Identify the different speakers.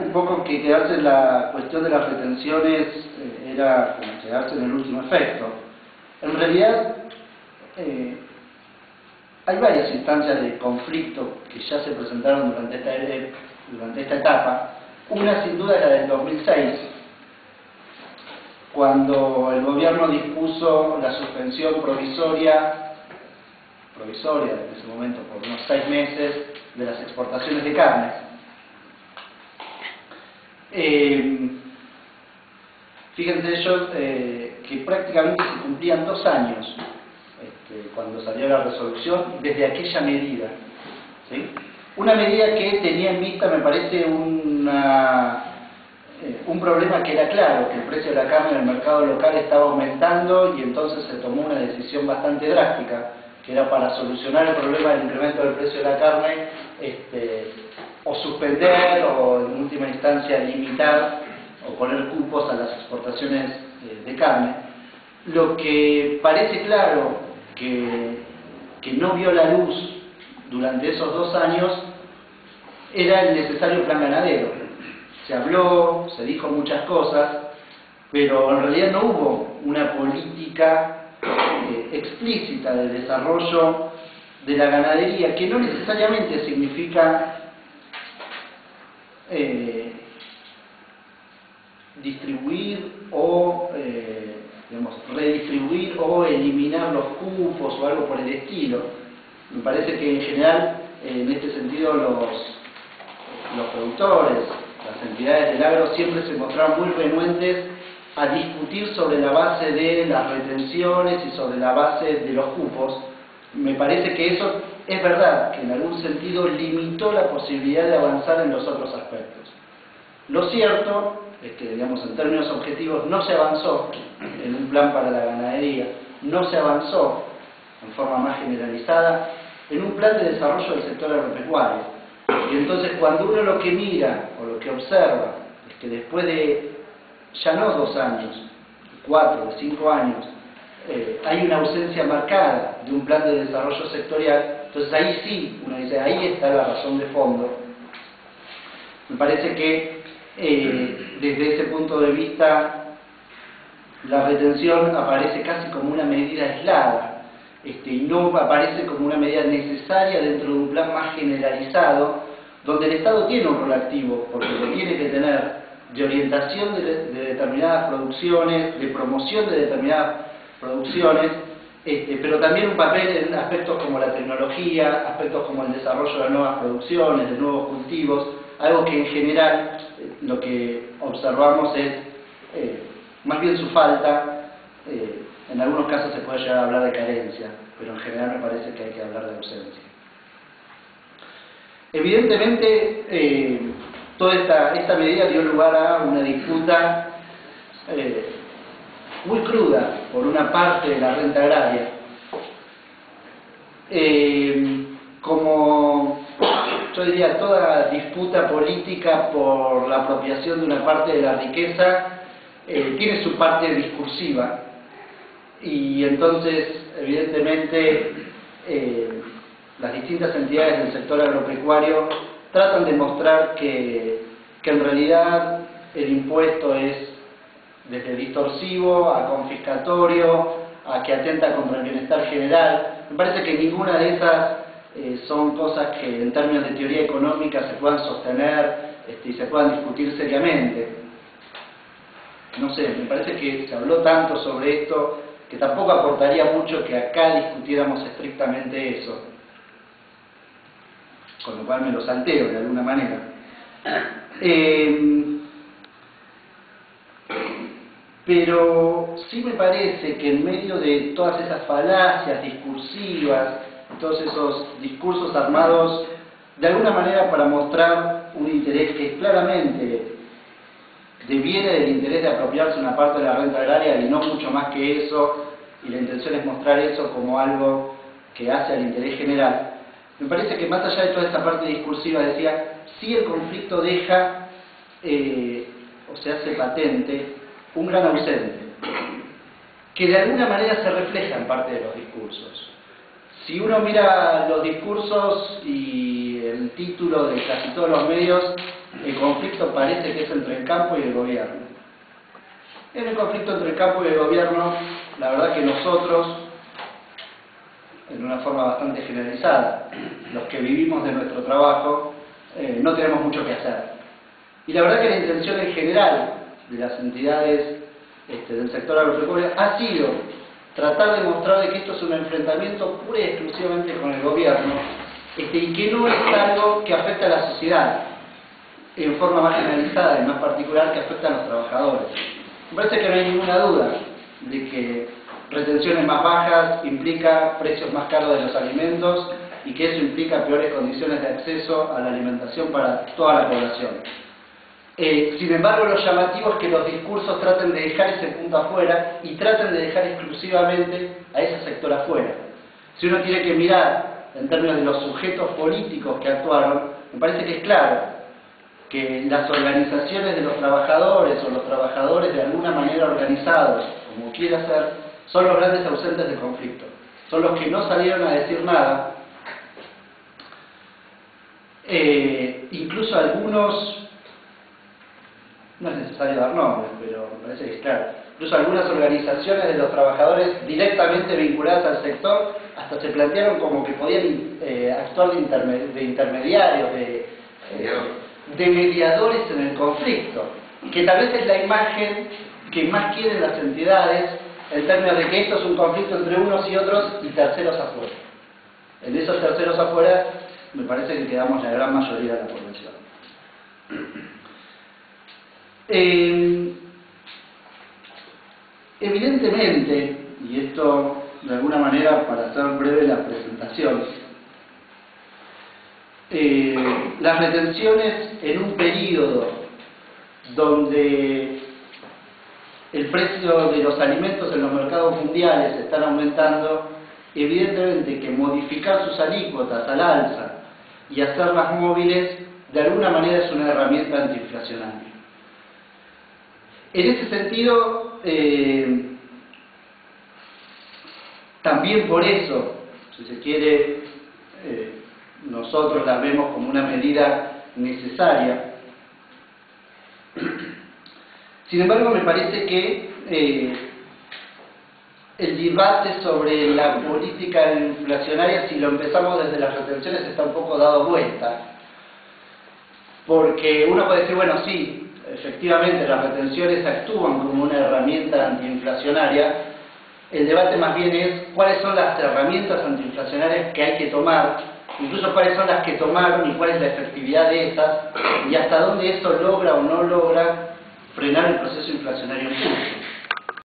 Speaker 1: Un poco que quedarse en la cuestión de las retenciones era como quedarse en el último efecto. En realidad, hay varias instancias de conflicto que ya se presentaron durante esta etapa. Una, sin duda, es la del 2006, cuando el gobierno dispuso la suspensión provisoria en ese momento por unos 6 meses, de las exportaciones de carne. Fíjense ellos que prácticamente se cumplían 2 años cuando salió la resolución desde aquella medida, ¿sí? Una medida que tenía en vista, me parece, un problema que era claro, que el precio de la carne en el mercado local estaba aumentando, y entonces se tomó una decisión bastante drástica, que era para solucionar el problema del incremento del precio de la carne, o suspender o en última instancia limitar o poner cupos a las exportaciones de carne. Lo que parece claro que no vio la luz durante esos 2 años era el necesario plan ganadero. Se habló, se dijo muchas cosas, pero en realidad no hubo una política explícita de desarrollo de la ganadería, que no necesariamente significa distribuir o redistribuir o eliminar los cupos o algo por el estilo. Me parece que en general, en este sentido, los productores, las entidades del agro siempre se mostraron muy renuentes a discutir sobre la base de las retenciones y sobre la base de los cupos. Me parece que eso es verdad, que en algún sentido limitó la posibilidad de avanzar en los otros aspectos. Lo cierto es que, digamos, en términos objetivos, no se avanzó en un plan para la ganadería, no se avanzó en forma más generalizada en un plan de desarrollo del sector agropecuario. Y entonces, cuando uno lo que mira o lo que observa es que después de ya no 2 años, 4, 5 años, hay una ausencia marcada de un plan de desarrollo sectorial, entonces ahí sí, uno dice, ahí está la razón de fondo. Me parece que desde ese punto de vista la retención aparece casi como una medida aislada, y no aparece como una medida necesaria dentro de un plan más generalizado, donde el Estado tiene un rol activo, porque lo tiene que tener, de orientación de determinadas producciones, de promoción de determinadas producciones, pero también un papel en aspectos como la tecnología, aspectos como el desarrollo de nuevas producciones, de nuevos cultivos, algo que en general lo que observamos es más bien su falta. En algunos casos se puede llegar a hablar de carencia, pero en general me parece que hay que hablar de ausencia. Evidentemente, toda esta medida dio lugar a una disputa muy cruda por una parte de la renta agraria. Como yo diría, toda disputa política por la apropiación de una parte de la riqueza tiene su parte discursiva, y entonces evidentemente las distintas entidades del sector agropecuario tratan de mostrar que en realidad el impuesto es desde distorsivo a confiscatorio, a que atenta contra el bienestar general. Me parece que ninguna de esas son cosas que en términos de teoría económica se puedan sostener y se puedan discutir seriamente. No sé, me parece que se habló tanto sobre esto que tampoco aportaría mucho que acá discutiéramos estrictamente eso, con lo cual me lo salteo de alguna manera. Pero sí me parece que en medio de todas esas falacias discursivas, todos esos discursos armados de alguna manera para mostrar un interés que claramente deviene del interés de apropiarse una parte de la renta agraria y no mucho más que eso, y la intención es mostrar eso como algo que hace al interés general, me parece que más allá de toda esa parte discursiva, decía, sí el conflicto deja o se hace patente un gran ausente, que de alguna manera se refleja en parte de los discursos. Si uno mira los discursos y el título de casi todos los medios, el conflicto parece que es entre el campo y el gobierno. En el conflicto entre el campo y el gobierno, la verdad que nosotros, en una forma bastante generalizada, los que vivimos de nuestro trabajo, no tenemos mucho que hacer. Y la verdad que la intención en general de las entidades del sector agropecuario ha sido tratar de mostrar de que esto es un enfrentamiento pura y exclusivamente con el gobierno, y que no es algo que afecta a la sociedad en forma más generalizada y más particular, que afecta a los trabajadores. Me parece que no hay ninguna duda de que retenciones más bajas implica precios más caros de los alimentos y que eso implica peores condiciones de acceso a la alimentación para toda la población. Sin embargo, lo llamativo es que los discursos traten de dejar ese punto afuera y traten de dejar exclusivamente a ese sector afuera. Si uno tiene que mirar en términos de los sujetos políticos que actuaron, me parece que es claro que las organizaciones de los trabajadores o los trabajadores de alguna manera organizados, como quiera ser, son los grandes ausentes del conflicto. Son los que no salieron a decir nada. Incluso algunos, no es necesario dar nombres, pero me parece que es claro, incluso algunas organizaciones de los trabajadores directamente vinculadas al sector hasta se plantearon como que podían actuar de intermediarios, de mediadores en el conflicto, que tal vez es la imagen que más quieren las entidades en términos de que esto es un conflicto entre unos y otros y terceros afuera. En esos terceros afuera me parece que quedamos la gran mayoría de la población. Evidentemente, y esto de alguna manera para hacer breve la presentación, las retenciones en un periodo donde el precio de los alimentos en los mercados mundiales están aumentando, evidentemente que modificar sus alícuotas al alza y hacerlas móviles de alguna manera es una herramienta antiinflacionaria. En ese sentido, también por eso, si se quiere, nosotros la vemos como una medida necesaria. Sin embargo, me parece que el debate sobre la política inflacionaria, si lo empezamos desde las retenciones, está un poco dado vuelta. Porque uno puede decir, bueno, sí, efectivamente las retenciones actúan como una herramienta antiinflacionaria. El debate más bien es cuáles son las herramientas antiinflacionarias que hay que tomar, incluso cuáles son las que tomaron y cuál es la efectividad de esas, y hasta dónde eso logra o no logra frenar el proceso inflacionario